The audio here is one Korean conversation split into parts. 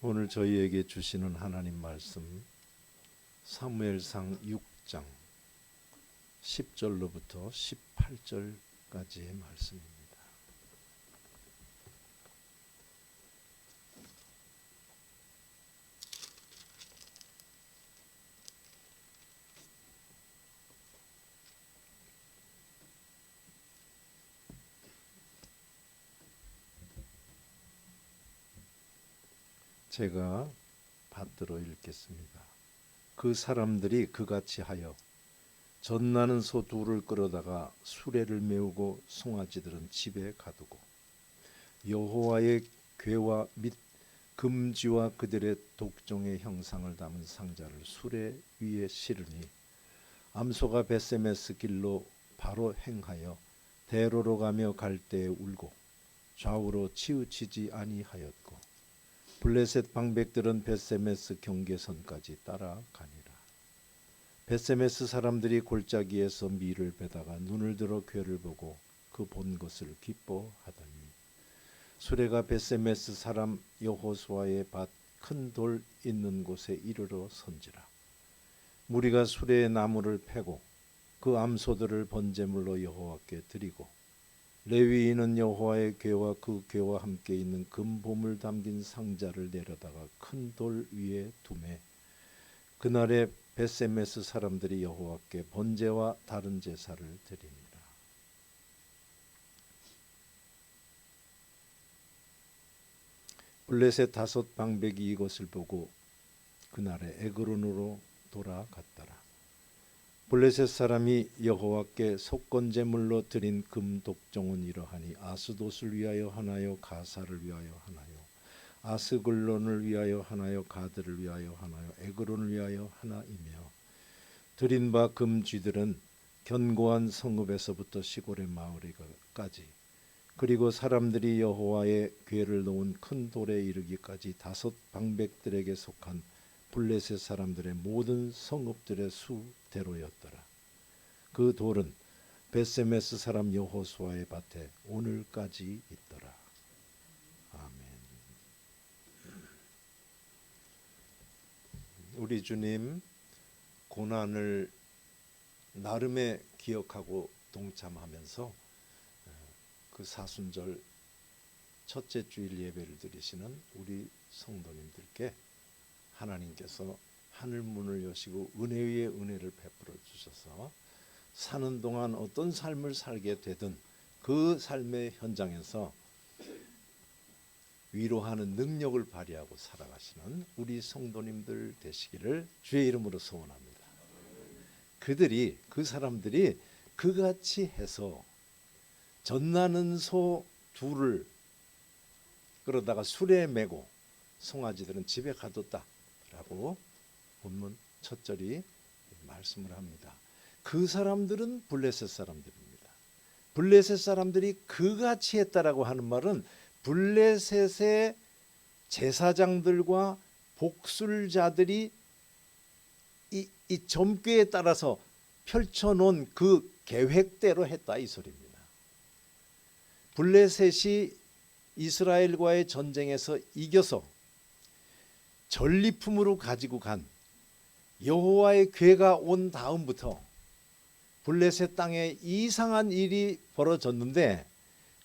오늘 저희에게 주시는 하나님 말씀 사무엘상 6장 10절로부터 18절까지의 말씀입니다. 제가 받들어 읽겠습니다. 그 사람들이 그같이 하여 젖나는 소 둘을 끌어다가 수레를 메우고 송아지들은 집에 가두고 여호와의 궤와 및 금쥐와 그들의 독종의 형상을 담은 상자를 수레 위에 실으니 암소가 벳세메스 길로 바로 행하여 대로로 가며 갈 때에 울고 좌우로 치우치지 아니하였고 블레셋 방백들은 벳세메스 경계선까지 따라가니라. 벳세메스 사람들이 골짜기에서 밀을 베다가 눈을 들어 궤를 보고 그 본 것을 기뻐하더니 수레가 벳세메스 사람 여호수아의 밭 큰 돌 있는 곳에 이르러 선지라. 무리가 수레의 나무를 패고 그 암소들을 번제물로 여호와께 드리고 레위인은 여호와의 궤와 그 궤와 함께 있는 금보물 담긴 상자를 내려다가 큰 돌 위에 두매 그날에 벳세메스 사람들이 여호와께 번제와 다른 제사를 드리니라. 블레셋 다섯 방백이 이것을 보고 그날에 에그론으로 돌아갔더라. 블레셋 사람이 여호와께 속건제물로 드린 금 독종은 이러하니 아스돗을 위하여 하나요, 가사를 위하여 하나요, 아스글론을 위하여 하나요, 가드를 위하여 하나요, 에그론을 위하여 하나이며 드린 바 금쥐들은 견고한 성읍에서부터 시골의 마을에까지 그리고 사람들이 여호와의 궤를 놓은 큰 돌에 이르기까지 다섯 방백들에게 속한 블레셋 사람들의 모든 성읍들의 수대로였더라. 그 돌은 벳세메스 사람 여호수아의 밭에 오늘까지 있더라. 아멘. 우리 주님 고난을 나름의 기억하고 동참하면서 그 사순절 첫째 주일 예배를 드리시는 우리 성도님들께 하나님께서 하늘 문을 여시고 은혜 위에 은혜를 베풀어 주셔서 사는 동안 어떤 삶을 살게 되든 그 삶의 현장에서 위로하는 능력을 발휘하고 살아가시는 우리 성도님들 되시기를 주의 이름으로 소원합니다. 그 사람들이 그같이 해서 젖나는 소 둘을 끌어다가 수레에 메고 송아지들은 집에 가뒀다 라고 본문 첫 절이 말씀을 합니다. 그 사람들은 블레셋 사람들입니다. 블레셋 사람들이 그같이 했다라고 하는 말은 블레셋의 제사장들과 복술자들이 이 점괘에 따라서 펼쳐놓은 그 계획대로 했다 이 소리입니다. 블레셋이 이스라엘과의 전쟁에서 이겨서 전리품으로 가지고 간 여호와의 궤가 온 다음부터 블레셋 땅에 이상한 일이 벌어졌는데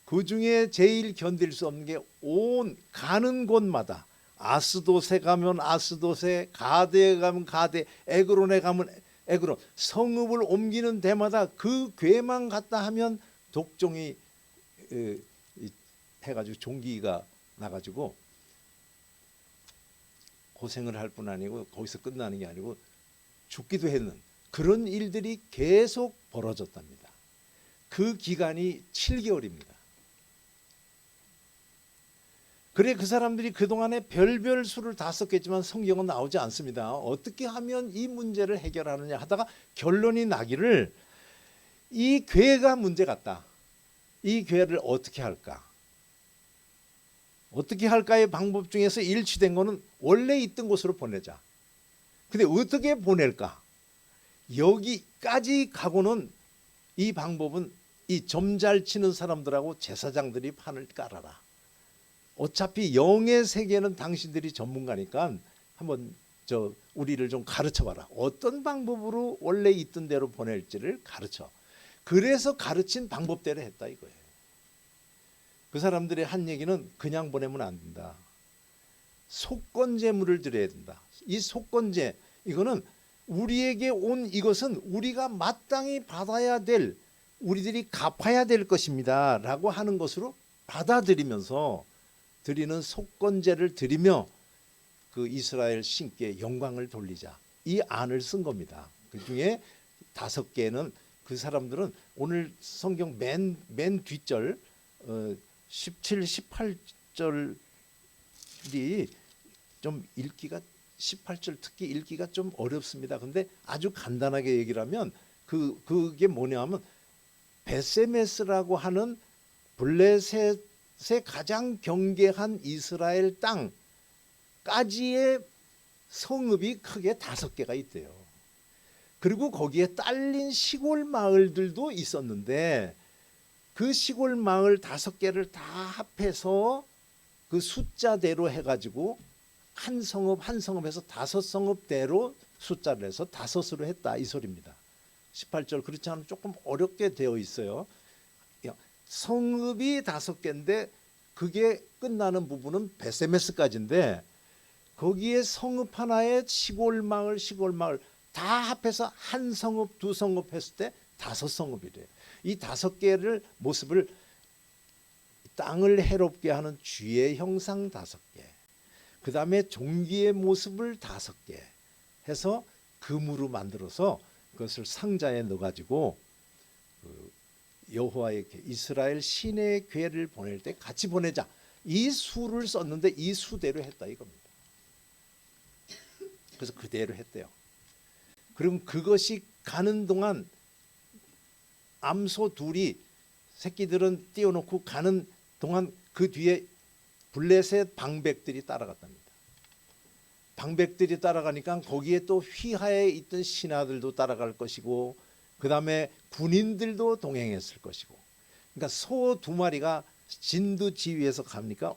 그 중에 제일 견딜 수 없는 게 온 가는 곳마다 아스돗에 가면 아스돗에, 가드에 가면 가드, 에그론에 가면 에그론, 성읍을 옮기는 데마다 그 궤만 갔다 하면 독종이 해가지고 종기가 나가지고 고생을 할 뿐 아니고 거기서 끝나는 게 아니고 죽기도 했는 그런 일들이 계속 벌어졌답니다. 그 기간이 7개월입니다. 그래 그 사람들이 그동안에 별별 수를 다 썼겠지만 성경은 나오지 않습니다. 어떻게 하면 이 문제를 해결하느냐 하다가 결론이 나기를 이 궤가 문제 같다. 이 궤를 어떻게 할까? 어떻게 할까의 방법 중에서 일치된 거는 원래 있던 곳으로 보내자. 근데 어떻게 보낼까? 여기까지 가고는 이 방법은 이 점 잘 치는 사람들하고 제사장들이 판을 깔아라. 어차피 영의 세계는 당신들이 전문가니까 한번 우리를 좀 가르쳐 봐라. 어떤 방법으로 원래 있던 대로 보낼지를 가르쳐. 그래서 가르친 방법대로 했다 이거예요. 그 사람들이 한 얘기는 그냥 보내면 안 된다. 속건제물을 드려야 된다. 이 속건제, 이거는 우리에게 온 이것은 우리가 마땅히 받아야 될, 우리들이 갚아야 될 것입니다 라고 하는 것으로 받아들이면서 드리는 속건제를 드리며 그 이스라엘 신께 영광을 돌리자, 이 안을 쓴 겁니다. 그 중에 5개는 그 사람들은 오늘 성경 맨 뒷절 17, 18절이 좀 읽기가, 18절 특히 읽기가 좀 어렵습니다. 근데 아주 간단하게 얘기를 하면 그게 뭐냐면 베세메스라고 하는 블레셋의 가장 경계한 이스라엘 땅까지의 성읍이 크게 5개가 있대요. 그리고 거기에 딸린 시골 마을들도 있었는데 그 시골 마을 5개를 다 합해서 그 숫자대로 해가지고 한 성읍 한 성읍에서 5성읍대로 숫자를 해서 5으로 했다 이 소리입니다. 18절 그렇지 않으면 조금 어렵게 되어 있어요. 성읍이 5개인데 그게 끝나는 부분은 베세메스까지인데 거기에 성읍 하나에 시골 마을 다 합해서 한 성읍 2성읍 했을 때 5성읍이래요. 이 5개를 모습을 땅을 해롭게 하는 쥐의 형상 5개, 그 다음에 종기의 모습을 5개 해서 금으로 만들어서 그것을 상자에 넣어가지고 여호와의 이스라엘 신의 궤를 보낼 때 같이 보내자, 이 수를 썼는데 이 수대로 했다 이겁니다. 그래서 그대로 했대요. 그럼 그것이 가는 동안 암소 둘이 새끼들은 띄워놓고 가는 동안 그 뒤에 블레셋 방백들이 따라갔답니다. 방백들이 따라가니까 거기에 또 휘하에 있던 신하들도 따라갈 것이고 그 다음에 군인들도 동행했을 것이고, 그러니까 소 2마리가 진두지휘에서 갑니까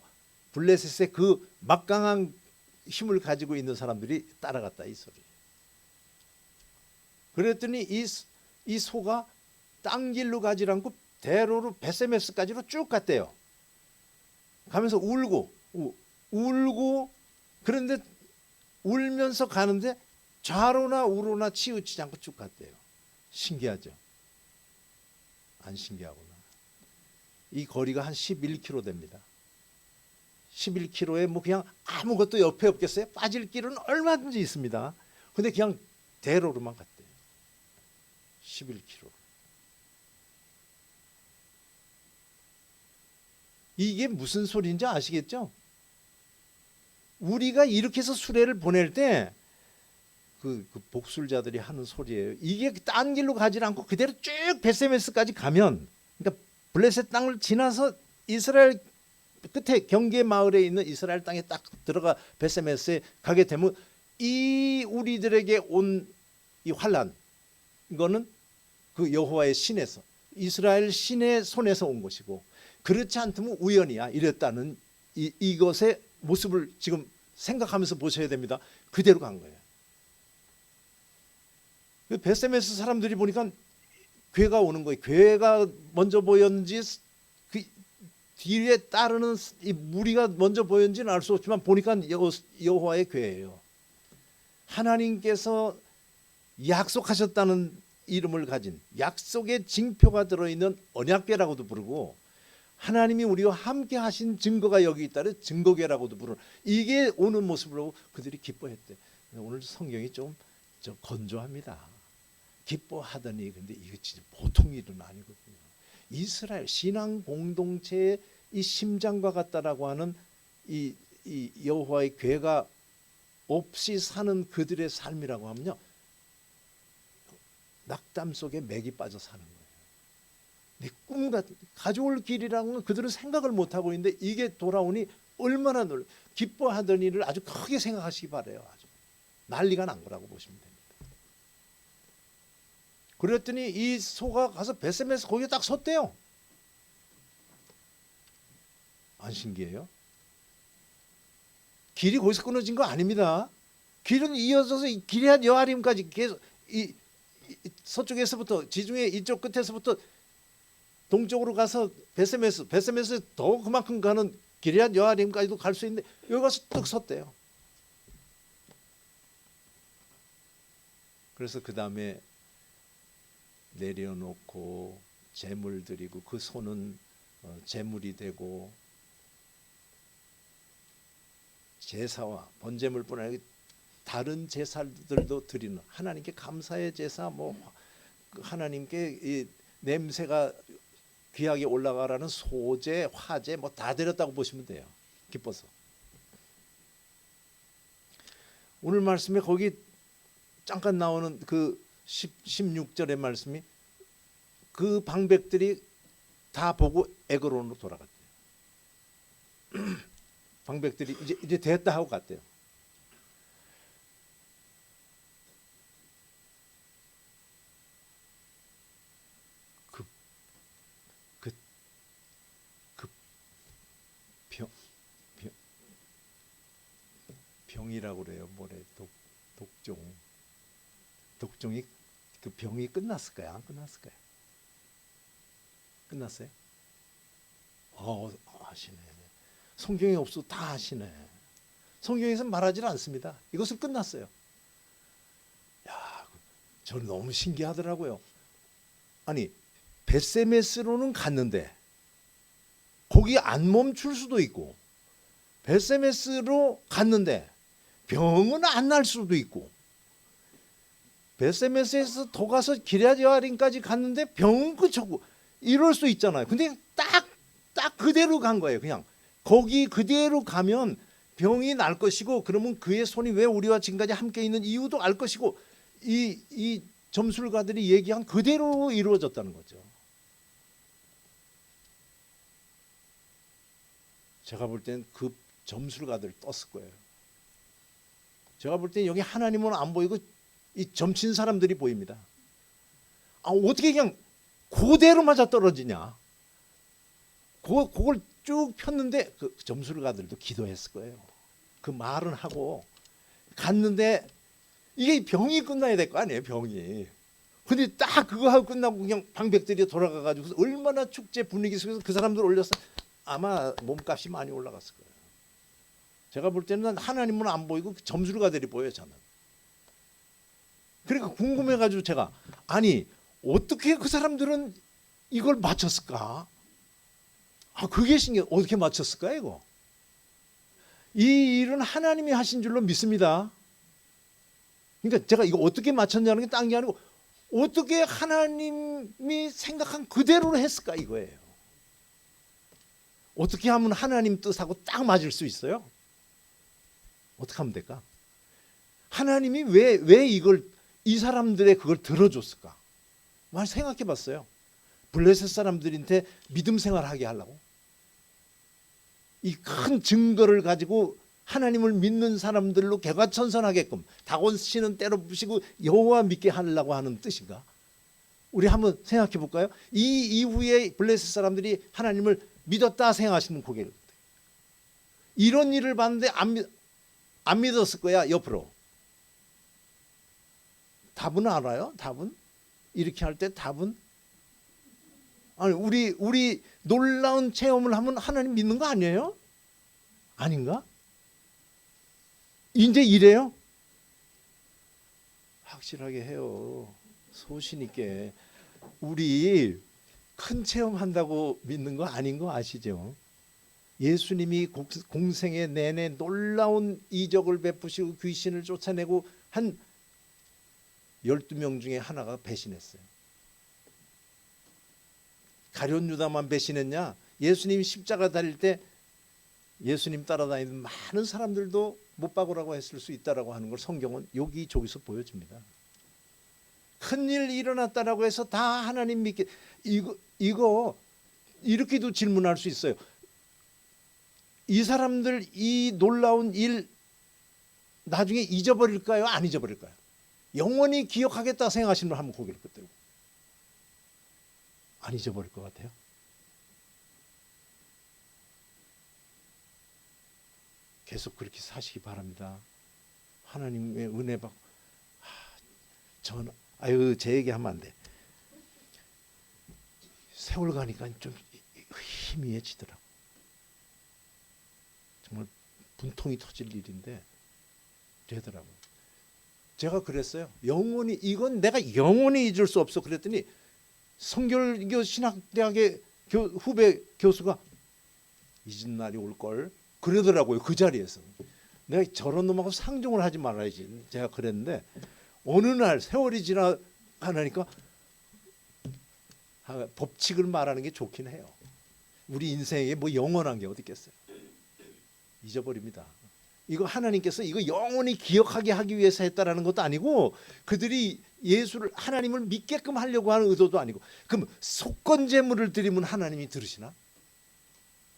블레셋의 그 막강한 힘을 가지고 있는 사람들이 따라갔다 이 소리. 그랬더니 이 소가 땅 길로 가지 않고 대로로 베세메스까지로 쭉 갔대요. 가면서 울고 그런데 울면서 가는데 좌로나 우로나 치우치지 않고 쭉 갔대요. 신기하죠? 안 신기하구나. 이 거리가 한 11km 됩니다. 11km에 뭐 그냥 아무것도 옆에 없겠어요? 빠질 길은 얼마든지 있습니다. 근데 그냥 대로로만 갔대요. 11km. 이게 무슨 소리인지 아시겠죠? 우리가 이렇게 해서 수레를 보낼 때 그 복술자들이 하는 소리예요. 이게 딴 길로 가지 않고 그대로 쭉 베세메스까지 가면, 그러니까 블레셋 땅을 지나서 이스라엘 끝에 경계 마을에 있는 이스라엘 땅에 딱 들어가 베세메스에 가게 되면 이 우리들에게 온 이 환란, 이거는 그 여호와의 신에서, 이스라엘 신의 손에서 온 것이고, 그렇지 않다면 우연이야 이랬다는 이것의 모습을 지금 생각하면서 보셔야 됩니다. 그대로 간 거예요. 베세메스 사람들이 보니까 괴가 오는 거예요. 괴가 먼저 보였는지 그 뒤에 따르는 이 무리가 먼저 보였는지는 알 수 없지만 보니까 여호와의 괴예요. 하나님께서 약속하셨다는 이름을 가진, 약속의 징표가 들어있는 언약궤라고도 부르고, 하나님이 우리와 함께 하신 증거가 여기 있다는 증거궤라고도 부르는, 이게 오는 모습을 보고 그들이 기뻐했대. 오늘 성경이 좀 건조합니다. 기뻐하더니, 근데 이거 진짜 보통 일은 아니거든요. 이스라엘 신앙 공동체의 이 심장과 같다라고 하는 이 여호와의 궤가 없이 사는 그들의 삶이라고 하면요, 낙담 속에 맥이 빠져 사는 거예요. 내 꿈 같은 가져올 길이라고는 그들은 생각을 못 하고 있는데 이게 돌아오니 얼마나 기뻐하던 일을 아주 크게 생각하시기 바래요. 아주 난리가 난 거라고 보시면 됩니다. 그랬더니 이 소가 가서 베세메스 거기에 딱 섰대요. 안 신기해요? 길이 거기서 끊어진 거 아닙니다. 길은 이어져서 기럇 여아림까지 계속 서쪽에서부터 지중해 이쪽 끝에서부터 동쪽으로 가서 베세메스 더 그만큼 가는 기럇 여아림까지도 갈 수 있는데 여기 가서 뚝 섰대요. 그래서 그 다음에 내려놓고 제물 드리고 그 손은 제물이 되고 제사와 번제물뿐 아니라 다른 제사들도 드리는 하나님께 감사의 제사, 뭐 하나님께 이 냄새가 귀하게 올라가라는 소제, 화제 뭐 다 드렸다고 보시면 돼요. 기뻐서. 오늘 말씀에 거기 잠깐 나오는 그 16절의 말씀이 그 방백들이 다 보고 에그론으로 돌아갔대요. 방백들이 이제 됐다 하고 갔대요. 병이라고 그래요. 뭐래 독종이 그 병이 끝났을까요? 안 끝났을까요? 끝났어요? 아시네. 성경에 없어도 다 아시네. 성경에서 말하지 않습니다. 이것은 끝났어요. 야, 저는 너무 신기하더라고요. 아니 벳세메스로는 갔는데 거기 안 멈출 수도 있고 벳세메스로 갔는데 병은 안 날 수도 있고 벳세메스에서 더 가서 기럇 여아림까지 갔는데 병은 그쳤고 이럴 수 있잖아요. 근데 딱 그대로 간 거예요. 그냥 거기 그대로 가면 병이 날 것이고 그러면 그의 손이 왜 우리와 지금까지 함께 있는 이유도 알 것이고 이 점술가들이 얘기한 그대로 이루어졌다는 거죠. 제가 볼 땐 그 점술가들 떴을 거예요. 제가 볼 땐 여기 하나님은 안 보이고 이 점친 사람들이 보입니다. 어떻게 그냥 그대로 맞아 떨어지냐. 그걸 쭉 폈는데 그 점술가들도 기도했을 거예요. 그 말은 하고 갔는데 이게 병이 끝나야 될 거 아니에요. 병이. 근데 딱 그거 하고 끝나고 그냥 방백들이 돌아가가지고 얼마나 축제 분위기 속에서 그 사람들 올렸어. 아마 몸값이 많이 올라갔을 거예요. 제가 볼 때는 하나님은 안 보이고 점술가들이 보여요. 저는. 그러니까 궁금해가지고 제가 아니 어떻게 그 사람들은 이걸 맞췄을까? 그게 신기해. 어떻게 맞췄을까 이거? 이 일은 하나님이 하신 줄로 믿습니다. 그러니까 제가 이거 어떻게 맞췄냐는 게 딴 게 아니고 어떻게 하나님이 생각한 그대로 했을까 이거예요. 어떻게 하면 하나님 뜻하고 딱 맞을 수 있어요? 어떻게 하면 될까? 하나님이 왜 이 사람들의 그걸 들어줬을까? 많이 생각해 봤어요. 블레셋 사람들한테 믿음 생활하게 하려고. 이 큰 증거를 가지고 하나님을 믿는 사람들로 개과천선하게끔 다곤씨는 때려 부시고 여호와 믿게 하려고 하는 뜻인가? 우리 한번 생각해 볼까요? 이 이후에 블레셋 사람들이 하나님을 믿었다 생각하시는 고개를 이런 일을 봤는데 안 믿었을 거야. 옆으로 답은 알아요? 답은 이렇게 할 때 답은 아니 우리 놀라운 체험을 하면 하나님 믿는 거 아니에요? 아닌가? 이제 이래요? 확실하게 해요. 소신 있게. 우리 큰 체험한다고 믿는 거 아닌 거 아시죠? 예수님이 공생의 내내 놀라운 이적을 베푸시고 귀신을 쫓아내고 한 12명 중에 하나가 배신했어요. 가룟 유다만 배신했냐? 예수님이 십자가 달릴 때 예수님 따라다니는 많은 사람들도 못 박으라고 했을 수 있다라고 하는 걸 성경은 여기저기서 보여줍니다. 큰일 일어났다라고 해서 다 하나님 믿게 이거 이렇게도 질문할 수 있어요. 이 사람들 이 놀라운 일 나중에 잊어버릴까요? 안 잊어버릴까요? 영원히 기억하겠다 생각하시는 분 한번 고개를 끄덕이고 안 잊어버릴 것 같아요. 계속 그렇게 사시기 바랍니다. 하나님의 은혜 받고. 제 얘기하면 안 돼. 세월 가니까 좀 희미해지더라고. 정말 분통이 터질 일인데 되더라고. 제가 그랬어요. 영원히 이건 내가 영원히 잊을 수 없어. 그랬더니 성결교 신학대학의 후배 교수가 잊은 날이 올 걸 그러더라고요. 그 자리에서. 내가 저런 놈하고 상종을 하지 말아야지. 제가 그랬는데 어느 날 세월이 지나가니까 법칙을 말하는 게 좋긴 해요. 우리 인생에 뭐 영원한 게 어디 있겠어요. 잊어버립니다. 이거 하나님께서 이거 영원히 기억하게 하기 위해서 했다라는 것도 아니고 그들이 예수를 하나님을 믿게끔 하려고 하는 의도도 아니고 그럼 속건제물을 드리면 하나님이 들으시나?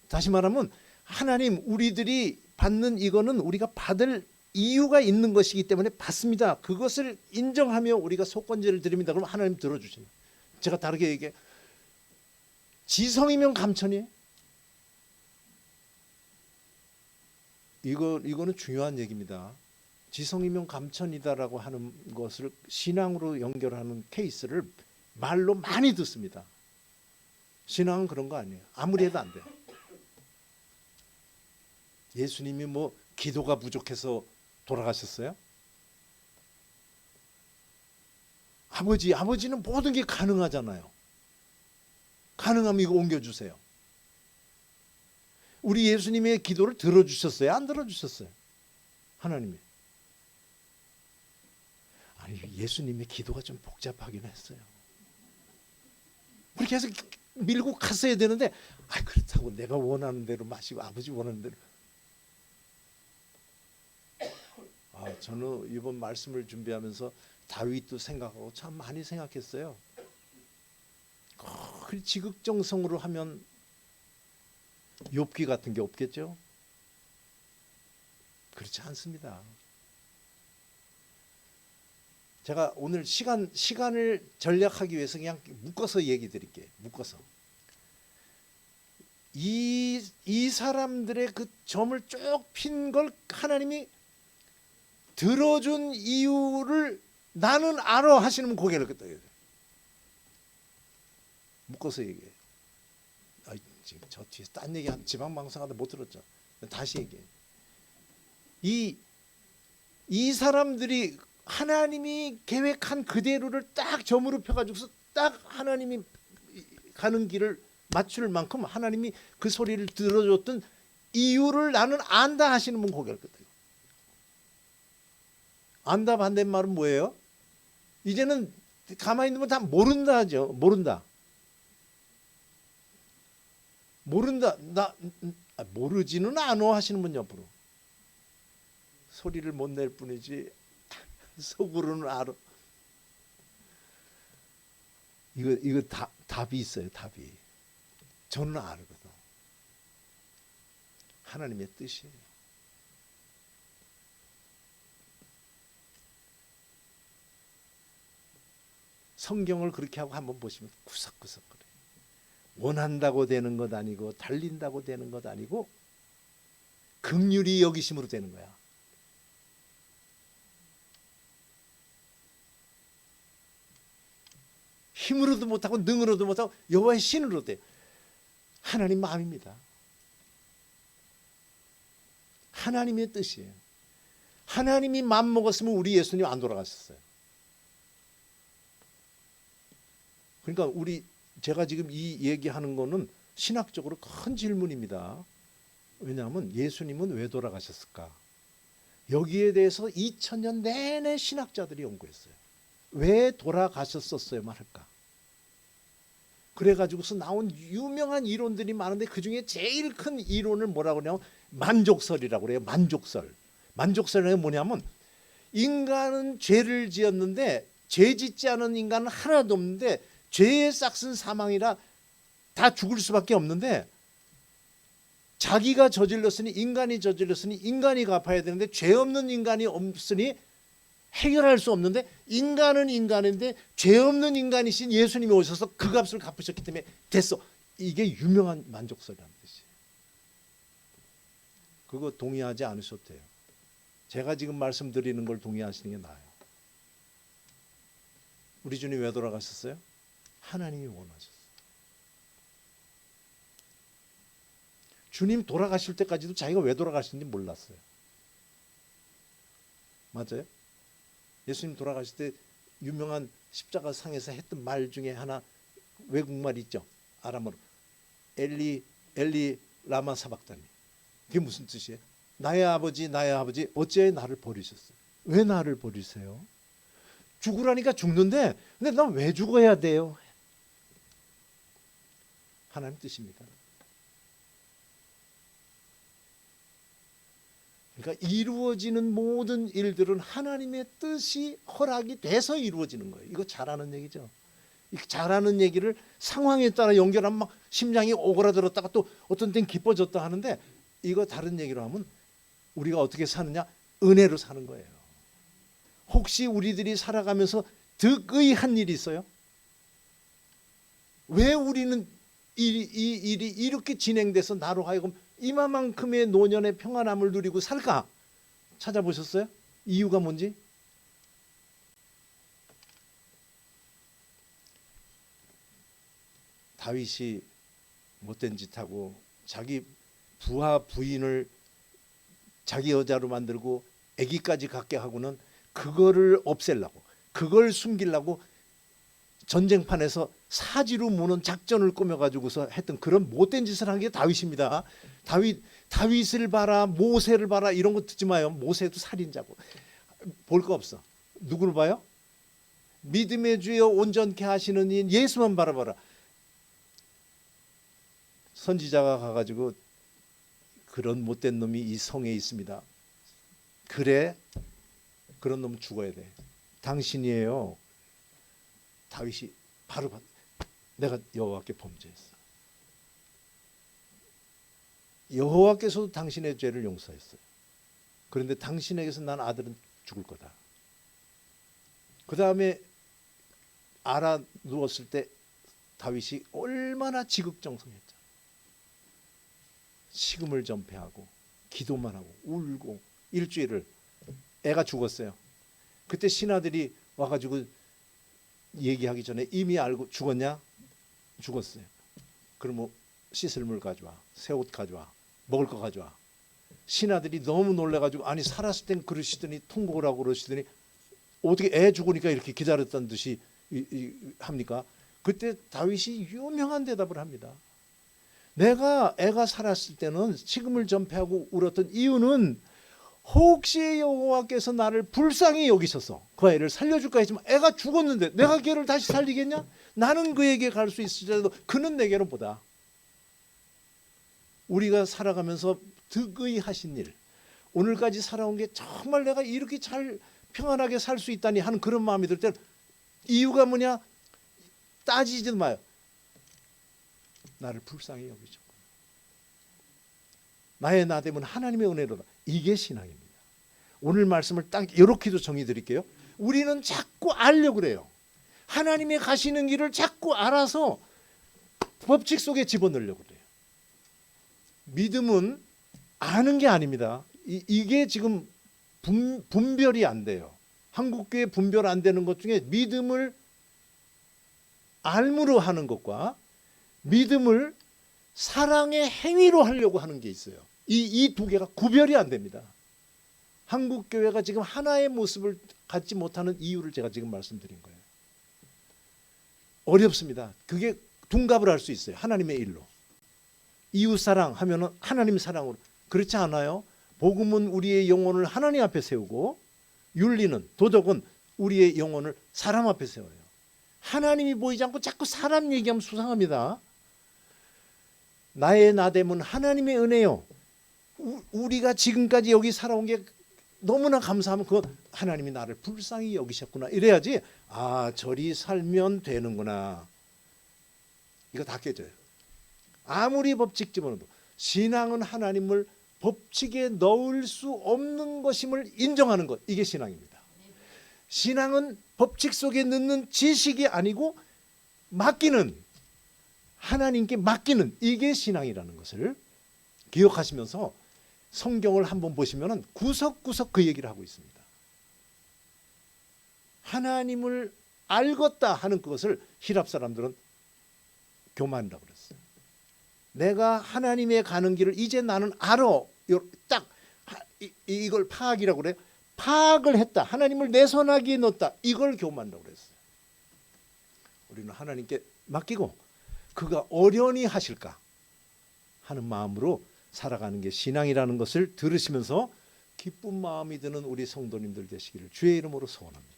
다시 말하면 하나님 우리들이 받는 이거는 우리가 받을 이유가 있는 것이기 때문에 받습니다. 그것을 인정하며 우리가 속건제를 드립니다. 그럼 하나님 들어주시나? 제가 다르게 얘기해. 지성이면 감천이에요. 이거는 중요한 얘기입니다. 지성이면 감천이다라고 하는 것을 신앙으로 연결하는 케이스를 말로 많이 듣습니다. 신앙은 그런 거 아니에요. 아무리 해도 안 돼요. 예수님이 뭐 기도가 부족해서 돌아가셨어요? 아버지는 모든 게 가능하잖아요. 가능하면 이거 옮겨주세요. 우리 예수님의 기도를 들어주셨어요? 안 들어주셨어요? 하나님이. 아니 예수님의 기도가 좀 복잡하긴 했어요. 그렇게 해서 밀고 갔어야 되는데 그렇다고 내가 원하는 대로 마시고 아버지 원하는 대로. 저는 이번 말씀을 준비하면서 다윗도 생각하고 참 많이 생각했어요. 지극정성으로 하면 욥기 같은 게 없겠죠? 그렇지 않습니다. 제가 오늘 시간을 전략하기 위해서 그냥 묶어서 얘기 드릴게요. 묶어서. 이 사람들의 그 점을 쭉 핀 걸 하나님이 들어준 이유를 나는 알아 하시는 고개를 끄덕여요. 묶어서 얘기해요. 지금 저 뒤에서 딴 얘기 지방방송하다 못 들었죠. 다시 얘기해요. 이 사람들이 하나님이 계획한 그대로를 딱 점으로 펴가지고서 딱 하나님이 가는 길을 맞출 만큼 하나님이 그 소리를 들어줬던 이유를 나는 안다 하시는 분 고개를 끄덕여요. 안다 반대말은 뭐예요? 이제는 가만히 있는 분 다 모른다 하죠. 모른다. 모르지는 않어 하시는 분 옆으로. 소리를 못 낼 뿐이지 속으로는 알아. 이거 답이 있어요. 답이. 저는 알거든. 하나님의 뜻이에요. 성경을 그렇게 하고 한번 보시면 구석구석 그래요. 원한다고 되는 것 아니고 달린다고 되는 것 아니고 긍휼히 여기심으로 되는 거야. 힘으로도 못하고 능으로도 못하고 여호와의 신으로 돼요. 하나님 마음입니다. 하나님의 뜻이에요. 하나님이 마음 먹었으면 우리 예수님 안 돌아가셨어요. 그러니까 제가 지금 이 얘기하는 거는 신학적으로 큰 질문입니다. 왜냐하면 예수님은 왜 돌아가셨을까? 여기에 대해서 2000년 내내 신학자들이 연구했어요. 왜 돌아가셨었어야만 할까? 그래가지고서 나온 유명한 이론들이 많은데 그중에 제일 큰 이론을 뭐라고 하냐면 만족설이라고 그래요. 만족설은 뭐냐면 인간은 죄를 지었는데 죄 짓지 않은 인간은 하나도 없는데 죄의 싹은 사망이라 다 죽을 수밖에 없는데 자기가 저질렀으니 인간이 갚아야 되는데 죄 없는 인간이 없으니 해결할 수 없는데 인간은 인간인데 죄 없는 인간이신 예수님이 오셔서 그 값을 갚으셨기 때문에 됐어. 이게 유명한 만족설이라는 뜻이에요. 그거 동의하지 않으셔도 돼요. 제가 지금 말씀드리는 걸 동의하시는 게 나아요. 우리 주님 왜 돌아가셨어요? 하나님이 원하셨어요. 주님 돌아가실 때까지도 자기가 왜 돌아가시는지 몰랐어요. 맞아요? 예수님 돌아가실 때 유명한 십자가 상에서 했던 말 중에 하나, 외국말 있죠. 아람어로 엘리 라마 사박다니. 그게 무슨 뜻이에요? 나의 아버지 어찌 나를 버리셨어요? 왜 나를 버리세요? 죽으라니까 죽는데 근데 난 왜 죽어야 돼요? 하나님 뜻입니까? 그러니까 이루어지는 모든 일들은 하나님의 뜻이 허락이 돼서 이루어지는 거예요. 이거 잘하는 얘기죠. 잘하는 얘기를 상황에 따라 연결하면 막 심장이 오그라들었다가 또 어떤 때는 기뻐졌다 하는데, 이거 다른 얘기로 하면 우리가 어떻게 사느냐? 은혜로 사는 거예요. 혹시 우리들이 살아가면서 득의한 일이 있어요? 왜 우리는 이 일이 이렇게 진행돼서 나로 하여금 이만큼의 노년의 평안함을 누리고 살까? 찾아보셨어요? 이유가 뭔지? 다윗이 못된 짓 하고 자기 부하 부인을 자기 여자로 만들고 아기까지 갖게 하고는 그거를 없애려고, 그걸 숨기려고 전쟁판에서 사지로 무는 작전을 꾸며가지고서 했던 그런 못된 짓을 한 게 다윗입니다. 다윗을 봐라, 모세를 봐라, 이런 거 듣지 마요. 모세도 살인자고. 볼 거 없어. 누구를 봐요? 믿음의 주여 온전케 하시는 이 예수만 바라봐라. 선지자가 가가지고 그런 못된 놈이 이 성에 있습니다. 그래, 그런 놈은 죽어야 돼. 당신이에요. 다윗이 바로 내가 여호와께 범죄했어. 여호와께서도 당신의 죄를 용서했어요. 그런데 당신에게서 난 아들은 죽을 거다. 그 다음에 알아 누웠을 때 다윗이 얼마나 지극정성했죠. 식음을 전폐하고 기도만 하고 울고 일주일을. 애가 죽었어요. 그때 신하들이 와가지고 얘기하기 전에 이미 알고 죽었냐? 죽었어요. 그럼 씻을 물 가져와, 새 옷 가져와, 먹을 거 가져와. 신하들이 너무 놀래가지고 아니 살았을 땐 그러시더니 통곡을 하고 그러시더니 어떻게 애 죽으니까 이렇게 기다렸다는 듯이 합니까? 그때 다윗이 유명한 대답을 합니다. 내가 애가 살았을 때는 식음을 전폐하고 울었던 이유는 혹시 여호와께서 나를 불쌍히 여기셔서 그 애를 살려줄까 했지만 애가 죽었는데 내가 걔를 다시 살리겠냐? 나는 그에게 갈 수 있을지라도 그는 내게로 보다. 우리가 살아가면서 득의 하신 일, 오늘까지 살아온 게 정말 내가 이렇게 잘 평안하게 살 수 있다니 하는 그런 마음이 들 때 이유가 뭐냐? 따지지도 마요. 나를 불쌍히 여기셨고 나의 나됨은 하나님의 은혜로다. 이게 신앙입니다. 오늘 말씀을 딱 이렇게도 정의 드릴게요. 우리는 자꾸 알려고 그래요. 하나님의 가시는 길을 자꾸 알아서 법칙 속에 집어넣으려고 그래요. 믿음은 아는 게 아닙니다. 이게 지금 분별이 안 돼요. 한국교회 분별 안 되는 것 중에 믿음을 알므로 하는 것과 믿음을 사랑의 행위로 하려고 하는 게 있어요. 이 두 개가 구별이 안 됩니다. 한국 교회가 지금 하나의 모습을 갖지 못하는 이유를 제가 지금 말씀드린 거예요. 어렵습니다. 그게 둔갑을 할 수 있어요. 하나님의 일로. 이웃 사랑 하면은 하나님 사랑으로. 그렇지 않아요? 복음은 우리의 영혼을 하나님 앞에 세우고 윤리는, 도덕은 우리의 영혼을 사람 앞에 세워요. 하나님이 보이지 않고 자꾸 사람 얘기하면 수상합니다. 나의 나됨은 하나님의 은혜요. 우리가 지금까지 여기 살아온 게 너무나 감사하면 그거 하나님이 나를 불쌍히 여기셨구나 이래야지 저리 살면 되는구나. 이거 다 깨져요. 아무리 법칙 집어넣어도 신앙은 하나님을 법칙에 넣을 수 없는 것임을 인정하는 것, 이게 신앙입니다. 신앙은 법칙 속에 넣는 지식이 아니고 맡기는, 하나님께 맡기는, 이게 신앙이라는 것을 기억하시면서 성경을 한번 보시면 구석구석 그 얘기를 하고 있습니다. 하나님을 알겠다 하는 그것을 히랍 사람들은 교만이라고 그랬어요. 내가 하나님의 가는 길을 이제 나는 알아. 딱 이걸 파악이라고 그래요. 파악을 했다. 하나님을 내 손아귀에 넣었다. 이걸 교만이라고 그랬어요. 우리는 하나님께 맡기고 그가 어련히 하실까 하는 마음으로 살아가는 게 신앙이라는 것을 들으시면서 기쁜 마음이 드는 우리 성도님들 되시기를 주의 이름으로 소원합니다.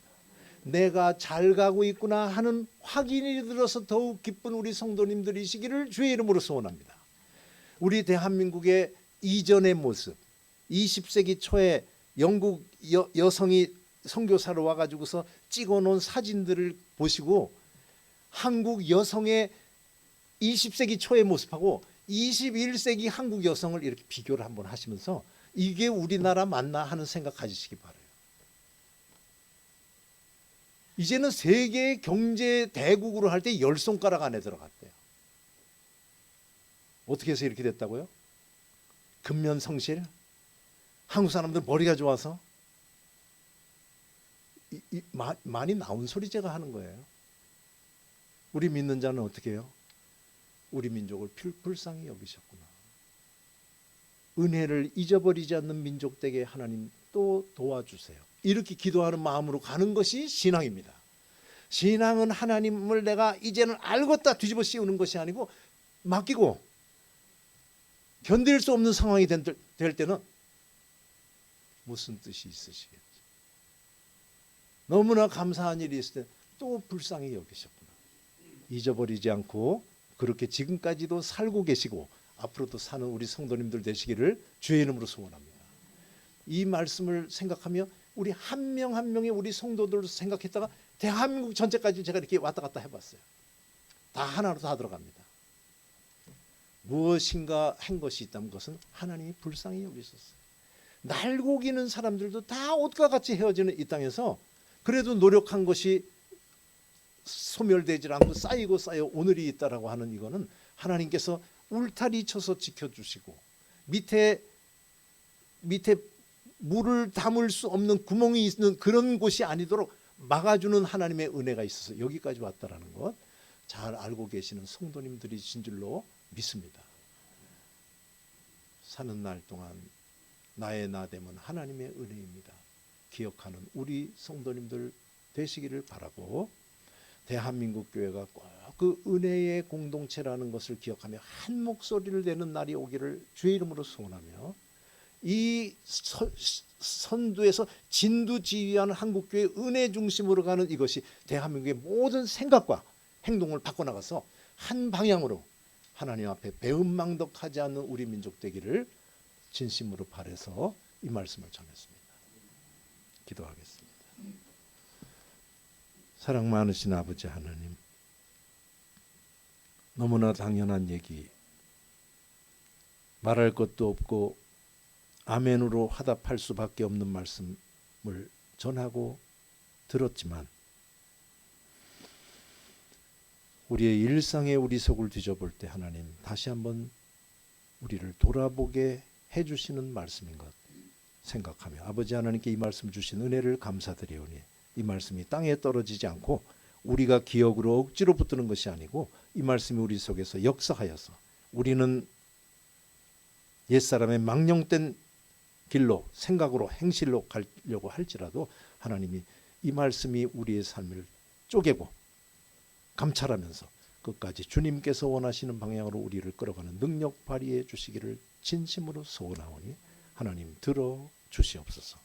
내가 잘 가고 있구나 하는 확인이 들어서 더욱 기쁜 우리 성도님들이시기를 주의 이름으로 소원합니다. 우리 대한민국의 이전의 모습, 20세기 초에 영국 여성이 선교사로 와가지고서 찍어놓은 사진들을 보시고 한국 여성의 20세기 초의 모습하고 21세기 한국 여성을 이렇게 비교를 한번 하시면서 이게 우리나라 맞나 하는 생각 가지시기 바라요. 이제는 세계 경제 대국으로 할 때 10손가락 안에 들어갔대요. 어떻게 해서 이렇게 됐다고요? 근면성실? 한국 사람들 머리가 좋아서? 많이 나온 소리 제가 하는 거예요. 우리 믿는 자는 어떻게 해요? 우리 민족을 불쌍히 여기셨구나. 은혜를 잊어버리지 않는 민족 되게 하나님 또 도와주세요. 이렇게 기도하는 마음으로 가는 것이 신앙입니다. 신앙은 하나님을 내가 이제는 알겠다 뒤집어 씌우는 것이 아니고 맡기고 견딜 수 없는 상황이 될 때는 무슨 뜻이 있으시겠지. 너무나 감사한 일이 있을 때 또 불쌍히 여기셨구나. 잊어버리지 않고 그렇게 지금까지도 살고 계시고 앞으로도 사는 우리 성도님들 되시기를 주의 이름으로 소원합니다. 이 말씀을 생각하며 우리 한 명 한 명의 우리 성도들을 생각했다가 대한민국 전체까지 제가 이렇게 왔다 갔다 해봤어요. 다 하나로 다 들어갑니다. 무엇인가 한 것이 있다면 그것은 하나님이 불쌍히 여기셨어요. 날고기는 사람들도 다 옷과 같이 헤어지는 이 땅에서 그래도 노력한 것이 소멸되지 않고 쌓이고 쌓여 오늘이 있다라고 하는 이거는 하나님께서 울타리 쳐서 지켜주시고 밑에 물을 담을 수 없는 구멍이 있는 그런 곳이 아니도록 막아주는 하나님의 은혜가 있어서 여기까지 왔다라는 것 잘 알고 계시는 성도님들이신 줄로 믿습니다. 사는 날 동안 나의 나됨은 하나님의 은혜입니다. 기억하는 우리 성도님들 되시기를 바라고 대한민국 교회가 꼭 그 은혜의 공동체라는 것을 기억하며 한 목소리를 내는 날이 오기를 주의 이름으로 소원하며 이 선두에서 진두지휘하는 한국교회 은혜 중심으로 가는 이것이 대한민국의 모든 생각과 행동을 바꿔나가서 한 방향으로 하나님 앞에 배은망덕하지 않는 우리 민족 되기를 진심으로 바라서 이 말씀을 전했습니다. 기도하겠습니다. 사랑 많으신 아버지 하나님, 너무나 당연한 얘기, 말할 것도 없고 아멘으로 화답할 수밖에 없는 말씀을 전하고 들었지만 우리의 일상에 우리 속을 뒤져볼 때 하나님 다시 한번 우리를 돌아보게 해주시는 말씀인 것 생각하며 아버지 하나님께 이 말씀 주신 은혜를 감사드리오니 이 말씀이 땅에 떨어지지 않고 우리가 기억으로 억지로 붙드는 것이 아니고 이 말씀이 우리 속에서 역사하여서 우리는 옛사람의 망령된 길로 생각으로 행실로 가려고 할지라도 하나님이 이 말씀이 우리의 삶을 쪼개고 감찰하면서 끝까지 주님께서 원하시는 방향으로 우리를 끌어가는 능력 발휘해 주시기를 진심으로 소원하오니 하나님 들어 주시옵소서.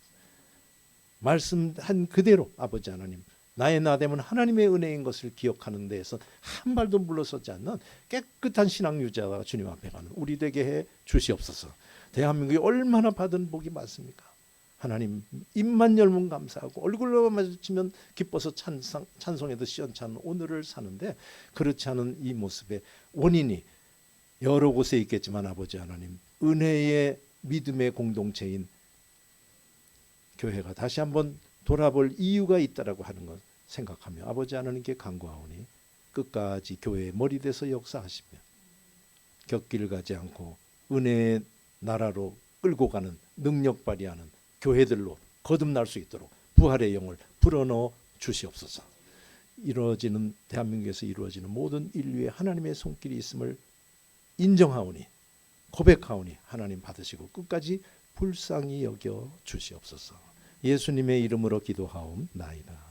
말씀한 그대로 아버지 하나님 나의 나됨은 하나님의 은혜인 것을 기억하는 데에서 한 발도 물러서지 않는 깨끗한 신앙 유지하다가 주님 앞에 가는 우리 되게 해 주시옵소서. 대한민국이 얼마나 받은 복이 많습니까? 하나님 입만 열면 감사하고 얼굴로 마주치면 기뻐서 찬송해도 시원찮은 오늘을 사는데 그렇지 않은 이 모습의 원인이 여러 곳에 있겠지만 아버지 하나님 은혜의 믿음의 공동체인 교회가 다시 한번 돌아볼 이유가 있다라고 하는 것 생각하며 아버지 하나님께 간구하오니 끝까지 교회의 머리 돼서 역사하시며 곁길 가지 않고 은혜의 나라로 끌고 가는 능력 발휘하는 교회들로 거듭날 수 있도록 부활의 영을 불어넣어 주시옵소서. 이루어지는 대한민국에서 이루어지는 모든 인류의 하나님의 손길이 있음을 인정하오니 고백하오니 하나님 받으시고 끝까지 불쌍히 여겨 주시옵소서. 예수님의 이름으로 기도하옵나이다.